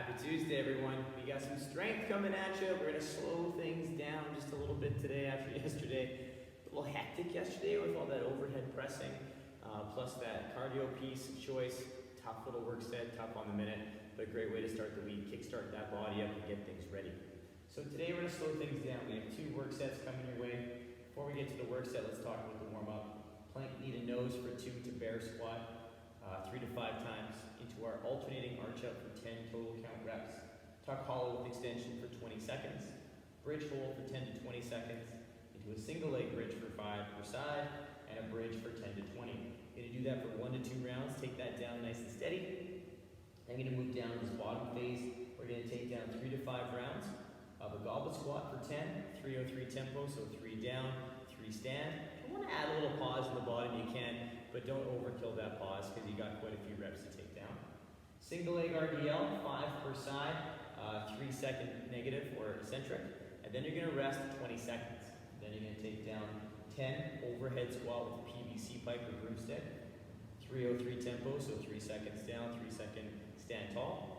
Happy Tuesday, everyone. We got some strength coming at you. We're going to slow things down just a little bit today after yesterday. A little hectic yesterday with all that overhead pressing, plus that cardio piece of choice. Tough little work set, tough on the minute, but a great way to start the week. Kickstart that body up and get things ready. So today we're going to slow things down. We have 2 work sets coming your way. Before we get to the work set, let's talk about the warm-up. Plank knee to nose for 2 to bear squat, 3 to 5 times into our alternating arch up for 10 total count reps. Tuck hollow with extension for 20 seconds. Bridge hold for 10 to 20 seconds. Into a single leg bridge for 5 per side, and a bridge for 10 to 20. You're going to do that for 1 to 2 rounds. Take that down nice and steady. I'm going to move down to this bottom phase. We're going to take down 3 to 5 rounds of a goblet squat for 10, 303 tempo, so 3 down, 3 stand. If you want to add a little pause in the bottom, you can, but don't overkill that pause because you got quite a few reps to take down. Single leg RDL, 5 per side, 3 second negative or eccentric, and then you're going to rest 20 seconds. Then you're going to take down 10 overhead squat with a PVC pipe or broomstick, 303 tempo, so 3 seconds down, 3 second stand tall,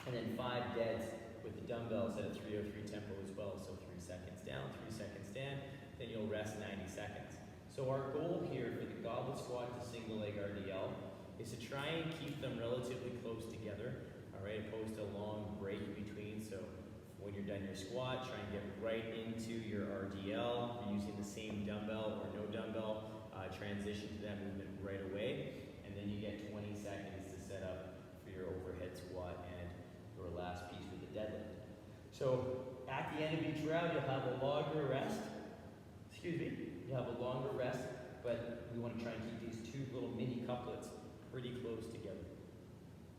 and then 5 deads with the dumbbells at a 303 tempo as well, so 3 seconds down, 3 seconds stand, then you'll rest 90 seconds. So our goal here for the goblet squat to single leg RDL is to try and keep them relatively close together, all right, opposed to a long break in between. So when you're done your squat, try and get right into your RDL. If you're using the same dumbbell or no dumbbell, transition to that movement right away, and then you get 20 seconds to set up for your overhead squat and your last piece with the deadlift. So at the end of each round, you'll have a longer rest. You'll have a longer rest, but we want to try and keep these 2 little mini couplets pretty close together.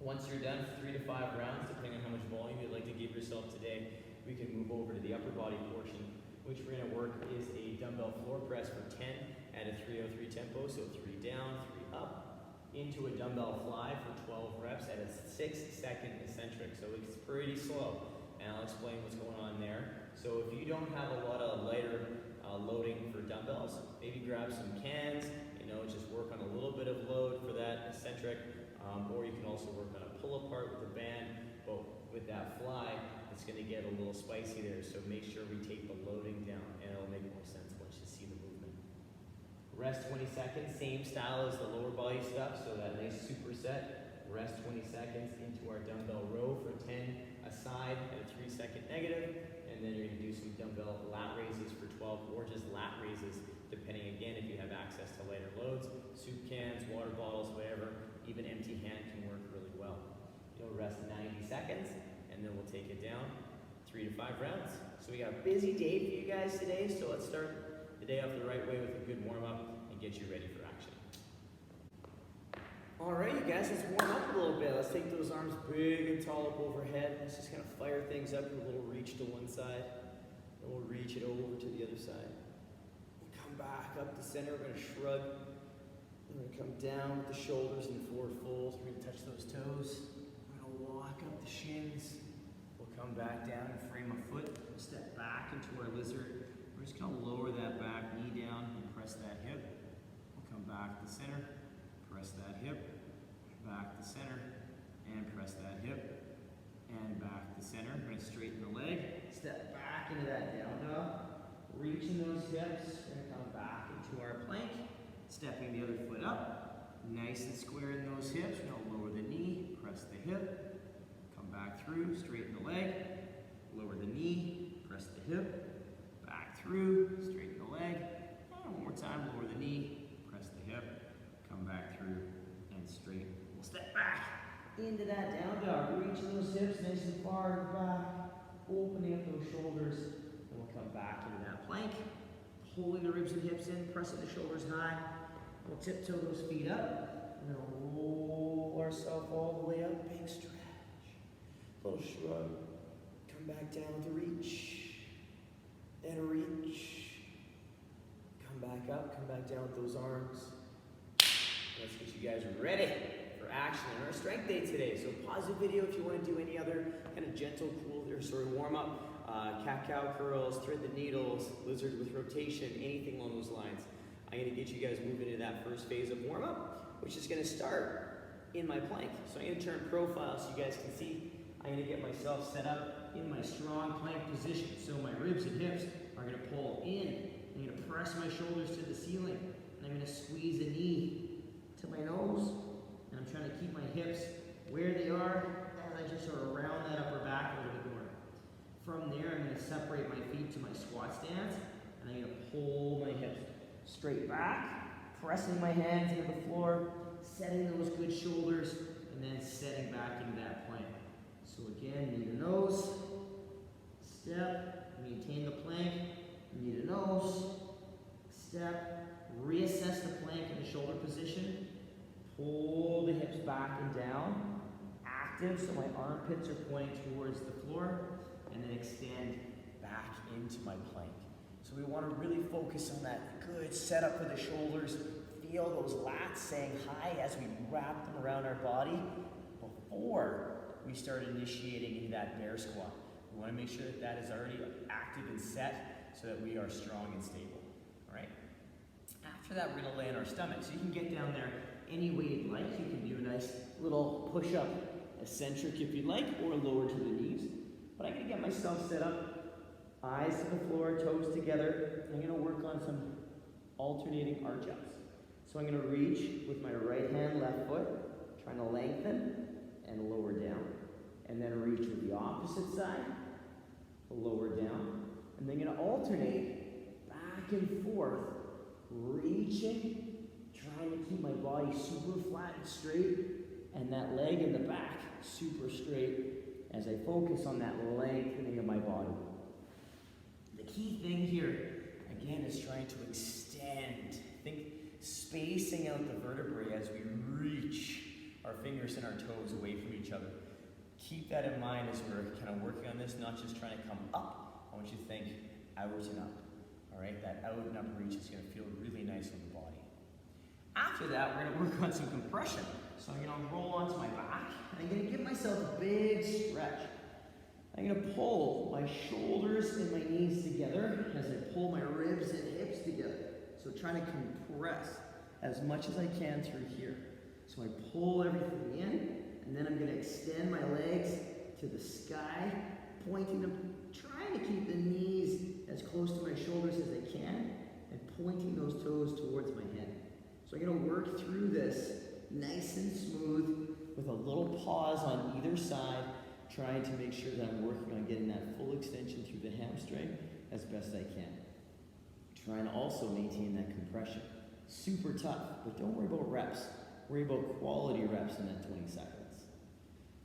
Once you're done, 3 to 5 rounds, depending on how much volume you'd like to give yourself today, we can move over to the upper body portion, which we're going to work is a dumbbell floor press for 10 at a 303 tempo, so 3 down, 3 up, into a dumbbell fly for 12 reps at a 6 second eccentric, so it's pretty slow, and I'll explain what's going on there. So if you don't have a lot of lighter loading for dumbbells, maybe grab some cans, just work on a little bit of load for that eccentric, or you can also work on a pull apart with a band, but with that fly, it's going to get a little spicy there, so make sure we take the loading down, and it'll make more sense once you see the movement. Rest 20 seconds, same style as the lower body stuff, so that nice superset. Rest 20 seconds into our dumbbell row for 10 aside at a 3 second negative, and then you're going to do some dumbbell lat raises for 12, or just lat raises, depending again if you have access to lighter loads, soup cans, water bottles, whatever. Even empty hand can work really well. You'll rest 90 seconds, and then we'll take it down 3 to 5 rounds. So we got a busy day for you guys today, so let's start the day off the right way with a good warm-up and get you ready for action. All right, you guys, let's warm up a little bit. Let's take those arms big and tall up overhead. Let's just kind of fire things up with a little reach to one side, and we'll reach it over to the other side. We'll come back up the center. We're going to shrug. We're going to come down with the shoulders in forward folds. We're going to touch those toes. We're going to walk up the shins. We'll come back down and frame a foot. We'll step back into our lizard. We're just going to lower that back knee down and press that hip. We'll come back to the center. Press that hip, back to center, and press that hip, and back to center. We're going to straighten the leg, step back into that down dog, reaching those hips. We're going to come back into our plank, stepping the other foot up, nice and square in those hips. We're going to lower the knee, press the hip, come back through, straighten the leg, lower the knee, press the hip, back through, straighten the leg, and one more time, lower the knee, press the hip, come back through and straight. We'll step back into that down dog, reaching those hips nice and far back, opening up those shoulders, and we'll come back into that plank, holding the ribs and hips in, pressing the shoulders high. We'll tiptoe those feet up, and then roll ourselves all the way up, big stretch, little shrug, come back down with a reach, and a reach, come back up, come back down with those arms. Let's get you guys ready for action on our strength day today. So pause the video if you want to do any other kind of gentle, cool, or warm-up, cat-cow curls, thread the needles, lizard with rotation, anything along those lines. I'm going to get you guys moving into that first phase of warm-up, which is going to start in my plank. So I'm going to turn profile so you guys can see. I'm going to get myself set up in my strong plank position. So my ribs and hips are gonna pull in. I'm gonna press my shoulders to the ceiling. And I'm gonna squeeze a knee to my nose. And I'm trying to keep my hips where they are as I just sort of round that upper back a little bit more. From there, I'm gonna separate my feet to my squat stance. And I'm gonna pull my hips straight back, pressing my hands into the floor, setting those good shoulders, and then setting back into that plank. So again, knee to nose, step, maintain the plank, knee to nose, step, reassess the plank in the shoulder position, pull the hips back and down, active so my armpits are pointing towards the floor, and then extend back into my plank. So we want to really focus on that good setup for the shoulders. Feel those lats saying hi as we wrap them around our body before we start initiating into that bear squat. We want to make sure that that is already active and set so that we are strong and stable. All right. After that, we're going to lay on our stomach. So you can get down there any way you'd like. You can do a nice little push-up eccentric if you'd like, or lower to the knees. But I'm going to get myself set up, eyes to the floor, toes together. I'm going to work on some alternating arch-ups. So I'm going to reach with my right hand, left foot, trying to lengthen and lower down. And then reach with the opposite side, lower down. And then going to alternate back and forth, reaching, trying to keep my body super flat and straight, and that leg in the back super straight as I focus on that lengthening of my body. The key thing here, again, is trying to extend. Think spacing out the vertebrae as we reach our fingers and our toes away from each other. Keep that in mind as we're kind of working on this, not just trying to come up. I want you to think out and up. All right, that out and up reach is going to feel really nice on the body. After that, we're going to work on some compression. So I'm going to roll onto my back, and I'm going to give myself a big stretch. I'm going to pull my shoulders and my knees together as I pull my ribs and hips together. So trying to compress as much as I can through here. So I pull everything in, and then I'm going to extend my legs to the sky, pointing them, trying to keep the knees as close to my shoulders as I can, and pointing those toes towards my head. So I'm going to work through this nice and smooth with a little pause on either side, trying to make sure that I'm working on getting that full extension through the hamstring as best I can. Trying to also maintain that compression. Super tough, but don't worry about reps. Worry about quality reps in that 20 seconds.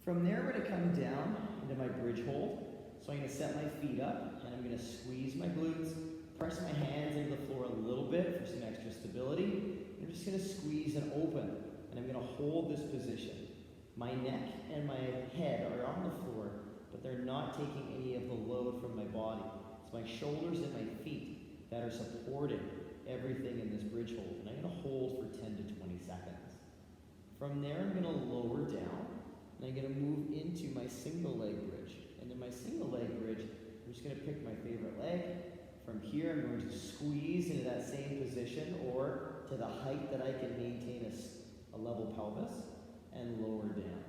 From there, we're going to come down into my bridge hold. So I'm going to set my feet up, and I'm going to squeeze my glutes, press my hands into the floor a little bit for some extra stability. I'm just going to squeeze and open, and I'm going to hold this position. My neck and my head are on the floor, but they're not taking any of the load from my body. It's my shoulders and my feet that are supporting everything in this bridge hold, and I'm going to hold for 10 to 20 seconds. From there, I'm going to lower down, and I'm going to move into my single leg bridge. And in my single leg bridge, I'm just going to pick my favorite leg. From here, I'm going to squeeze into that same position, or to the height that I can maintain a level pelvis, and lower down.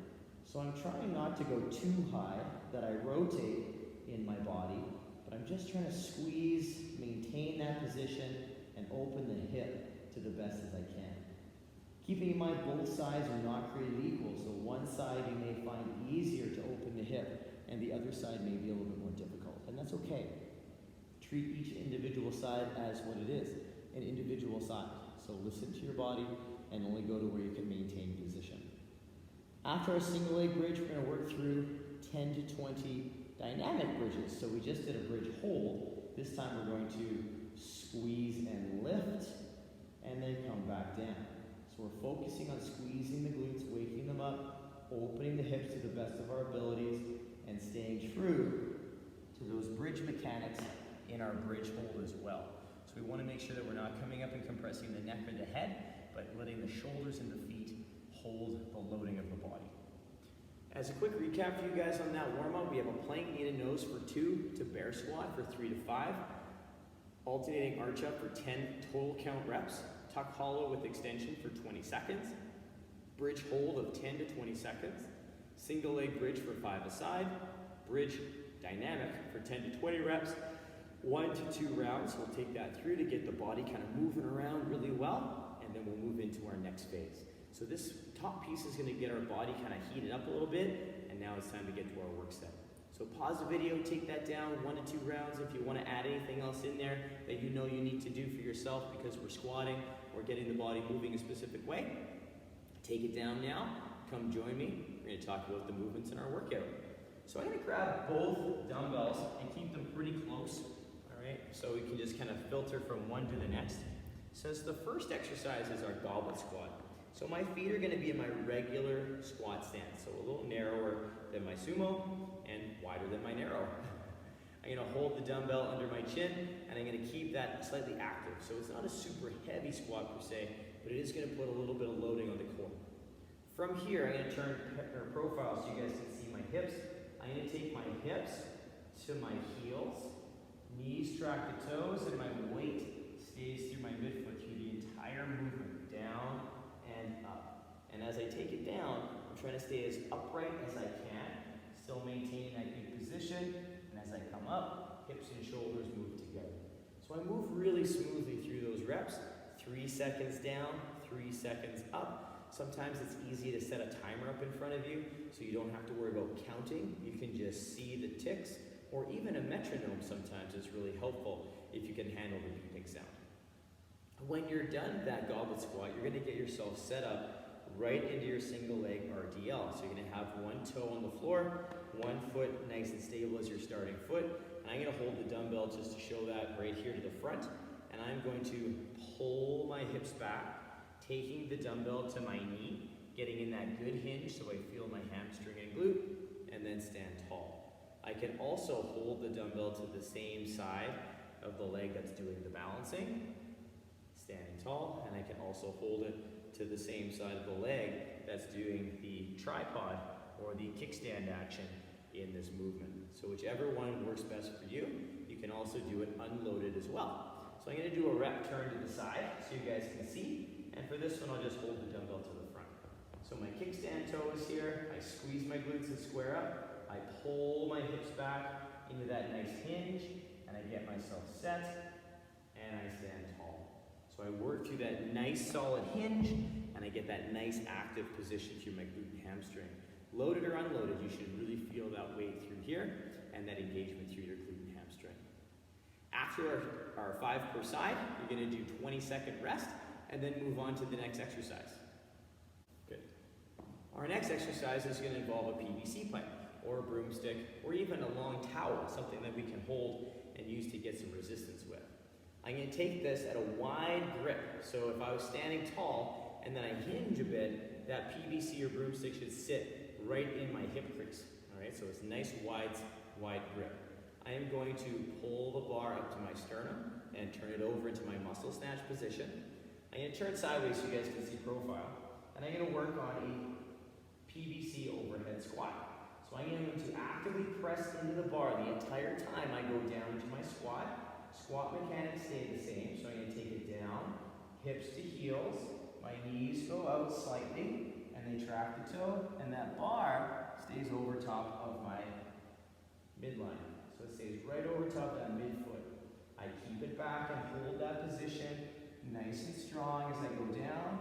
So I'm trying not to go too high that I rotate in my body, but I'm just trying to squeeze, maintain that position, and open the hip to the best as I can. Keeping in mind both sides are not created equal, so one side you may find easier to open the hip, and the other side may be a little bit more difficult, and that's okay. Treat each individual side as what it is, an individual side. So listen to your body and only go to where you can maintain position. After our single leg bridge, we're going to work through 10 to 20 dynamic bridges. So we just did a bridge hold. This time we're going to squeeze and lift, and then come back down. So we're focusing on squeezing the glutes, waking them up, opening the hips to the best of our abilities, and staying true to those bridge mechanics in our bridge hold as well. So we want to make sure that we're not coming up and compressing the neck or the head, but letting the shoulders and the feet hold the loading of the body. As a quick recap for you guys on that warm-up, we have a plank knee to nose for 2 to bear squat for 3 to 5, alternating arch up for 10 total count reps, tuck hollow with extension for 20 seconds, bridge hold of 10 to 20 seconds, single leg bridge for 5 aside, bridge dynamic for 10 to 20 reps, 1 to 2 rounds. We'll take that through to get the body kind of moving around really well, and then we'll move into our next phase. So this top piece is gonna get our body kind of heated up a little bit, and now it's time to get to our work set. So pause the video, take that down, 1 to 2 rounds. If you want to add anything else in there that you know you need to do for yourself because we're squatting or getting the body moving a specific way, take it down now. Come join me. We're going to talk about the movements in our workout. So I'm going to grab both dumbbells and keep them pretty close, all right? So we can just kind of filter from one to the next. So the first exercise is our goblet squat. So my feet are going to be in my regular squat stance, so a little narrower than my sumo and wider than my narrow. I'm going to hold the dumbbell under my chin, and I'm going to keep that slightly active. So it's not a super heavy squat per se, but it is going to put a little bit of loading on the core. From here, I'm going to turn our profile so you guys can see my hips. I'm going to take my hips to my heels, knees track the toes, and my weight stays through my midfoot through the entire movement, down and up. And as I take it down, I'm trying to stay as upright as I can, still maintaining that good position. And as I come up, hips and shoulders move together. So I move really smoothly through those reps. 3 seconds down, 3 seconds up. Sometimes it's easy to set a timer up in front of you so you don't have to worry about counting. You can just see the ticks, or even a metronome sometimes is really helpful if you can handle the beeping sound. When you're done that goblet squat, you're going to get yourself set up right into your single leg RDL. So you're going to have one toe on the floor, one foot nice and stable as your starting foot. And I'm going to hold the dumbbell just to show that right here to the front. And I'm going to pull my hips back, taking the dumbbell to my knee, getting in that good hinge so I feel my hamstring and glute, and then stand tall. I can also hold the dumbbell to the same side of the leg that's doing the balancing, standing tall, and I can also hold it to the same side of the leg that's doing the tripod or the kickstand action in this movement. So whichever one works best for you, you can also do it unloaded as well. So I'm going to do a rep turn to the side so you guys can see. And for this one, I'll just hold the dumbbell to the front. So my kickstand toe is here. I squeeze my glutes and square up. I pull my hips back into that nice hinge, and I get myself set, and I stand tall. So I work through that nice solid hinge, and I get that nice active position through my glute and hamstring. Loaded or unloaded, you should really feel that weight through here, and that engagement through your glute and hamstring. After our 5 per side, you're going to do 20-second rest, and then move on to the next exercise. Good. Our next exercise is going to involve a PVC pipe, or a broomstick, or even a long towel, something that we can hold and use to get some resistance with. I'm going to take this at a wide grip, so if I was standing tall and then I hinge a bit, that PVC or broomstick should sit right in my hip crease. All right, so it's a nice wide grip. I am going to pull the bar up to my sternum and turn it over into my muscle snatch position. I'm going to turn sideways so you guys can see profile. And I'm going to work on a PVC overhead squat. So I'm going to actively press into the bar the entire time I go down into my squat. Squat mechanics stay the same, so I'm going to take it down, hips to heels, my knees go out slightly, and they track the toe, and that bar stays over top of my midline. So it stays right over top of that midfoot. I keep it back and hold that position nice and strong as I go down,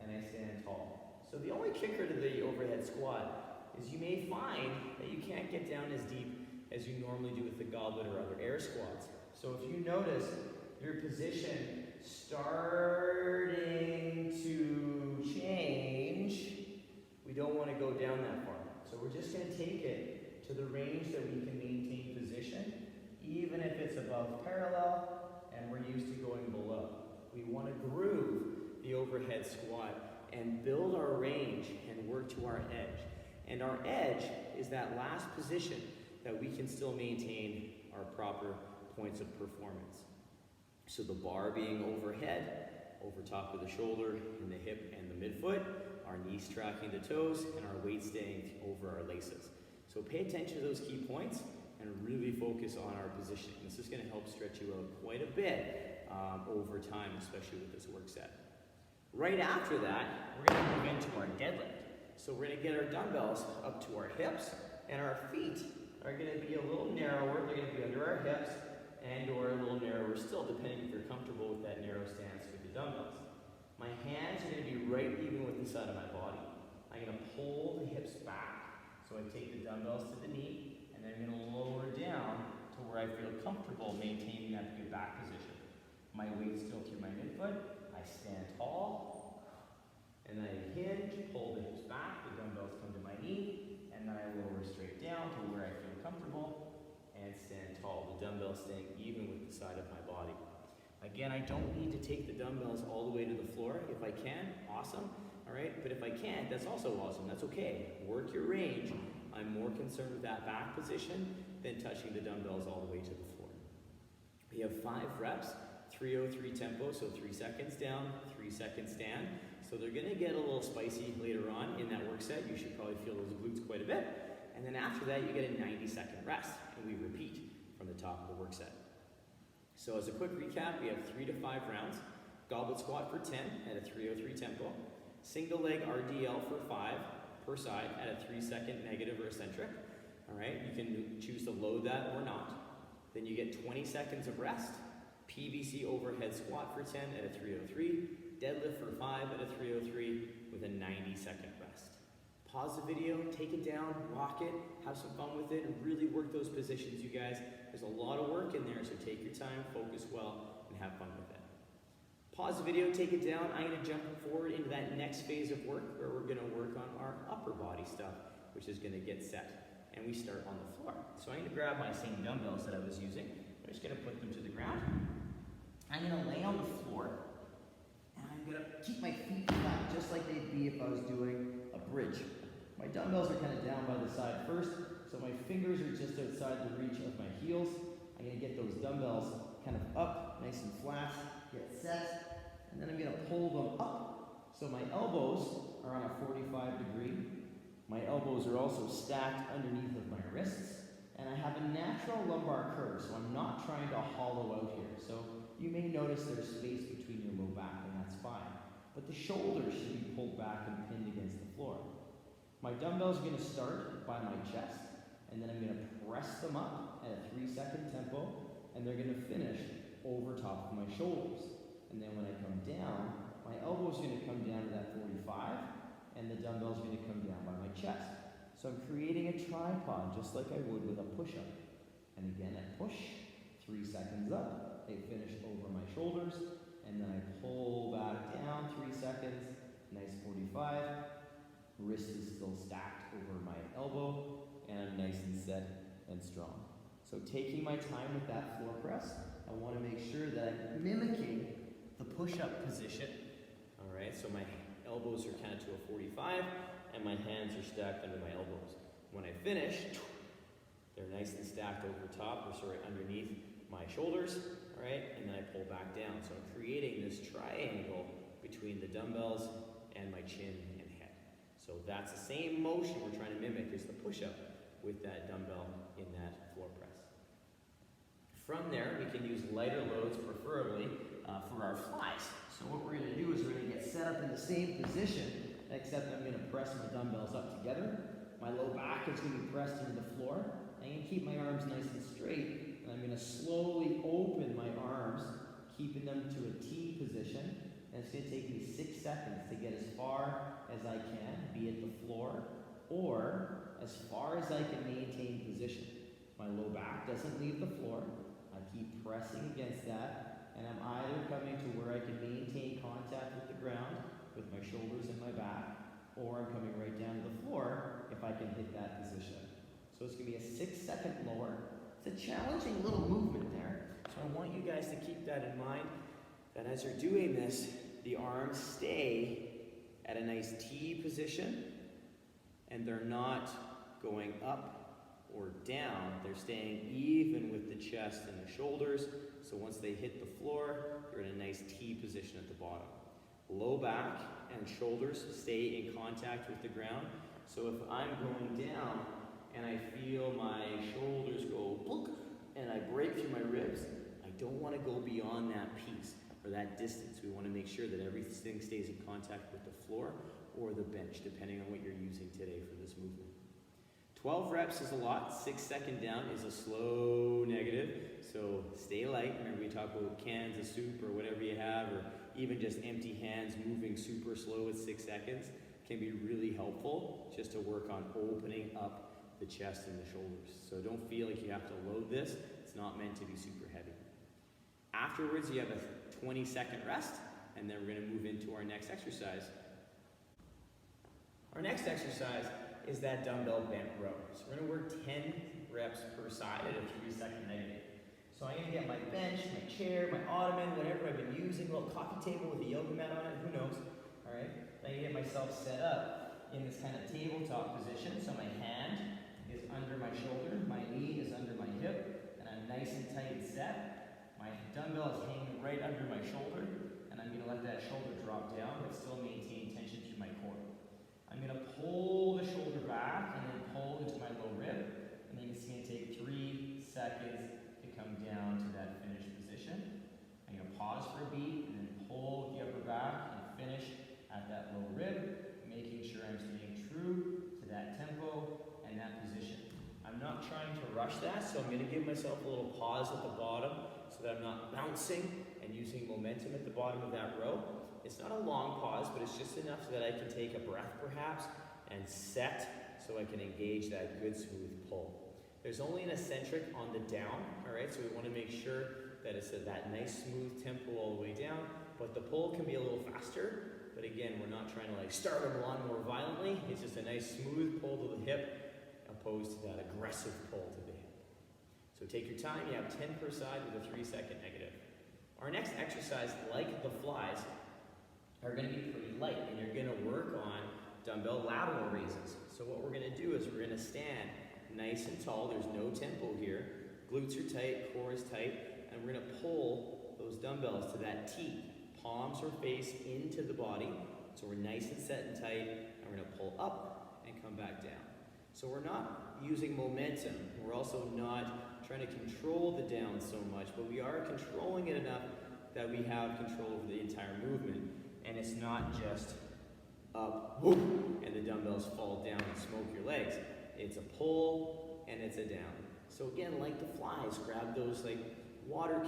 and I stand tall. So the only kicker to the overhead squat is you may find that you can't get down as deep as you normally do with the goblet or other air squats. So if you notice your position starting to change, we don't want to go down that far. So we're just going to take it to the range that we can maintain position, even if it's above parallel and we're used to going below. We want to groove the overhead squat and build our range and work to our edge. And our edge is that last position that we can still maintain our proper points of performance. So the bar being overhead, over top of the shoulder and the hip and the midfoot, our knees tracking the toes, and our weight staying over our laces. So pay attention to those key points and really focus on our positioning. This is going to help stretch you out quite a bit over time, especially with this work set. Right after that, we're going to move into our deadlift. So we're going to get our dumbbells up to our hips and our feet are going to be a little narrower. They're going to be under our hips and or a little narrower still, depending if you're comfortable with that narrow stance with the dumbbells. My hands are going to be right even with the side of my body. I'm going to pull the hips back. So I take the dumbbells to the knee, and then I'm going to lower down to where I feel comfortable maintaining that good back position. My weight still through my midfoot. I stand tall, and then I hinge, pull the hips back, the dumbbells come to my knee, and then I lower straight down to where I feel comfortable, and stand tall. The dumbbells staying even with the side of my body. Again, I don't need to take the dumbbells all the way to the floor. If I can, awesome. All right, but if I can't, that's also awesome. That's okay. Work your range. I'm more concerned with that back position than touching the dumbbells all the way to the floor. We have 5 reps, 3:03 tempo, so 3 seconds down, 3 seconds stand. So they're gonna get a little spicy later on in that work set. You should probably feel those glutes quite a bit. And then after that, you get a 90-second rest, and we repeat from the top of the work set. So as a quick recap, we have 3 to 5 rounds. Goblet squat for 10 at a 3:03 tempo. Single leg RDL for 5 per side at a 3-second negative or eccentric. All right, you can choose to load that or not. Then you get 20 seconds of rest. PVC Overhead Squat for 10 at a 3:03. Deadlift for 5 at a 3:03 with a 90-second rest. Pause the video, take it down, rock it, have some fun with it, and really work those positions, you guys. There's a lot of work in there, so take your time, focus well, and have fun with it. Pause the video, take it down. I'm going to jump forward into that next phase of work where we're going to work on our upper body stuff, which is going to get set. And we start on the floor. So I'm going to grab my same dumbbells that I was using. I'm just going to put them to the ground. I'm going to lay on the floor. And I'm going to keep my feet flat, just like they'd be if I was doing a bridge. My dumbbells are kind of down by the side first, so my fingers are just outside the reach of my heels. I'm going to get those dumbbells kind of up, nice and flat, get set, and then I'm going to pull them up. So my elbows are on a 45 degree. My elbows are also stacked underneath of my wrists, and I have a natural lumbar curve, so I'm not trying to hollow out here. So you may notice there's space between your low back, and that's fine. But the shoulders should be pulled back and pinned against the floor. My dumbbells are going to start by my chest, and then I'm going to press them up at a 3-second tempo, and they're going to finish over top of my shoulders. And then when I come down, my elbows are going to come down to that 45, and the dumbbells are going to come down by my chest. So I'm creating a tripod just like I would with a push-up. And again, I push, 3 seconds up, they finish over my shoulders, and then I pull back down 3 seconds, nice 45. Wrist is still stacked over my elbow, and I'm nice and set and strong. So taking my time with that floor press, I want to make sure that I'm mimicking the push-up position. All right, so my elbows are kind of to a 45, and my hands are stacked under my elbows. When I finish, they're nice and stacked over top, or sorry, underneath my shoulders, all right, and then I pull back down. So I'm creating this triangle between the dumbbells and my chin and head. So that's the same motion we're trying to mimic as the push-up with that dumbbell in that floor press. From there, we can use lighter loads, preferably for our flies. So what we're going to do is we're going to get set up in the same position, except I'm going to press my dumbbells up together. My low back is going to be pressed into the floor. I'm going to keep my arms nice and straight, and I'm going to slowly open my arms, keeping them to a T position. And it's going to take me 6 seconds to get as far as I can, be it the floor, or as far as I can maintain position. My low back doesn't leave the floor. I keep pressing against that, and I'm either coming to where I can maintain contact with the ground, with my shoulders and my back, or I'm coming right down to the floor if I can hit that position. So it's going to be a 6-second lower. It's a challenging little movement there, so I want you guys to keep that in mind, that as you're doing this, the arms stay at a nice T position, and they're not going up or down. They're staying even with the chest and the shoulders, so once they hit the floor, you're in a nice T position at the bottom. Low back and shoulders stay in contact with the ground, so if I'm going down and I feel my shoulders go book and I break through my ribs, I don't want to go beyond that piece or that distance. We want to make sure that everything stays in contact with the floor or the bench, depending on what you're using today for this movement. 12 reps is a lot, 6 second down is a slow negative, so stay light. Remember we talked about cans of soup or whatever you have, or even just empty hands moving super slow at 6 seconds can be really helpful just to work on opening up the chest and the shoulders. So don't feel like you have to load this, it's not meant to be super heavy. Afterwards you have a 20-second rest, and then we're going to move into our next exercise. Our next exercise is that dumbbell bent row. So we're going to work 10 reps per side at a 3-second negative. So I'm going to get my bench, my chair, my ottoman, whatever I've been using, a little coffee table with a yoga mat on it, who knows, all right? Then I get myself set up in this kind of tabletop position. So my hand is under my shoulder, my knee is under my hip, and I'm nice and tight and set. My dumbbell is hanging right under my shoulder, and I'm going to let that shoulder drop down, but still maintain tension through my core. I'm going to pull the shoulder back and then pull into my low rib, and then it's going to take 3 seconds to come down to that finished position. I'm going to pause for a beat and then pull the upper back and finish at that low rib, making sure I'm staying true to that tempo and that position. I'm not trying to rush that, so I'm going to give myself a little pause at the bottom so that I'm not bouncing and using momentum at the bottom of that row. It's not a long pause, but it's just enough so that I can take a breath perhaps and set so I can engage that good smooth pull. There's only an eccentric on the down, all right? So we want to make sure that it's at that nice smooth tempo all the way down, but the pull can be a little faster. But again, we're not trying to like start them on more violently. It's just a nice smooth pull to the hip opposed to that aggressive pull to the hip. So take your time, you have 10 per side with a 3-second negative. Our next exercise, like the flies, are going to be pretty light, and you're going to work on dumbbell lateral raises. So what we're going to do is we're going to stand nice and tall. There's no tempo here. Glutes are tight, core is tight, and we're going to pull those dumbbells to that T. Palms or face into the body. So we're nice and set and tight, and we're going to pull up and come back down. So we're not using momentum. We're also not trying to control the down so much, but we are controlling it enough that we have control over the entire movement. And it's not just up, whoop, and the dumbbells fall down and smoke your legs. It's a pull and it's a down. So again, like the flies, grab those like water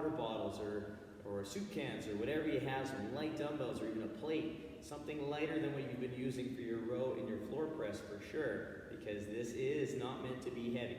bottles or soup cans or whatever you have, some light dumbbells or even a plate, something lighter than what you've been using for your row in your floor press for sure, because this is not meant to be heavy.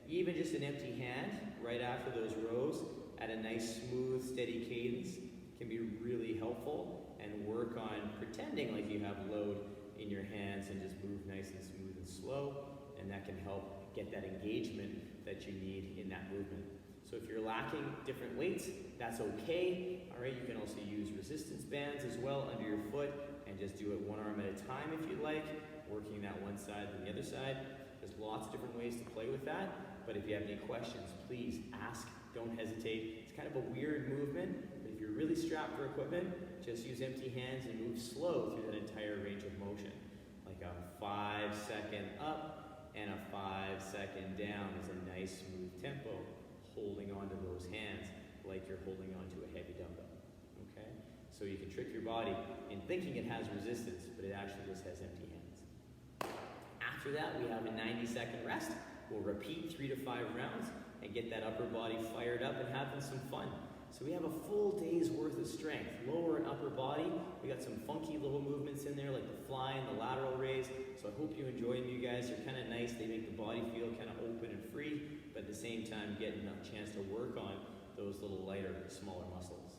Even just an empty hand right after those rows at a nice, smooth, steady cadence can be really helpful, and work on pretending like you have load in your hands and just move nice and smooth and slow, and that can help get that engagement that you need in that movement. So if you're lacking different weights, that's okay. All right, you can also use resistance bands as well under your foot and just do it one arm at a time if you like, working that one side and the other side. There's lots of different ways to play with that, but if you have any questions, please ask, don't hesitate. It's kind of a weird movement, but if you're really strapped for equipment, just use empty hands and move slow through that entire range of motion. Like a 5-second up and a 5-second down is a nice smooth tempo, holding onto those hands like you're holding onto a heavy dumbbell, okay? So you can trick your body in thinking it has resistance, but it actually just has empty hands. After that, we have a 90-second rest. We'll repeat 3 to 5 rounds and get that upper body fired up and having some fun. So we have a full day's worth of strength, lower and upper body. We got some funky little movements in there like the fly and the lateral raise. So I hope you enjoy them, you guys. They're kind of nice. They make the body feel kind of open and free, but at the same time getting a chance to work on those little lighter, smaller muscles.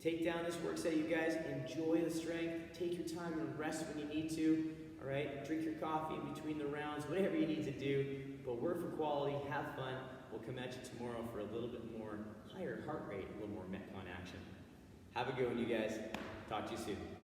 Take down this work set, you guys. Enjoy the strength. Take your time and rest when you need to. All right, drink your coffee in between the rounds, whatever you need to do. But work for quality, have fun. We'll come at you tomorrow for a little bit more higher heart rate, a little more Metcon action. Have a good one, you guys. Talk to you soon.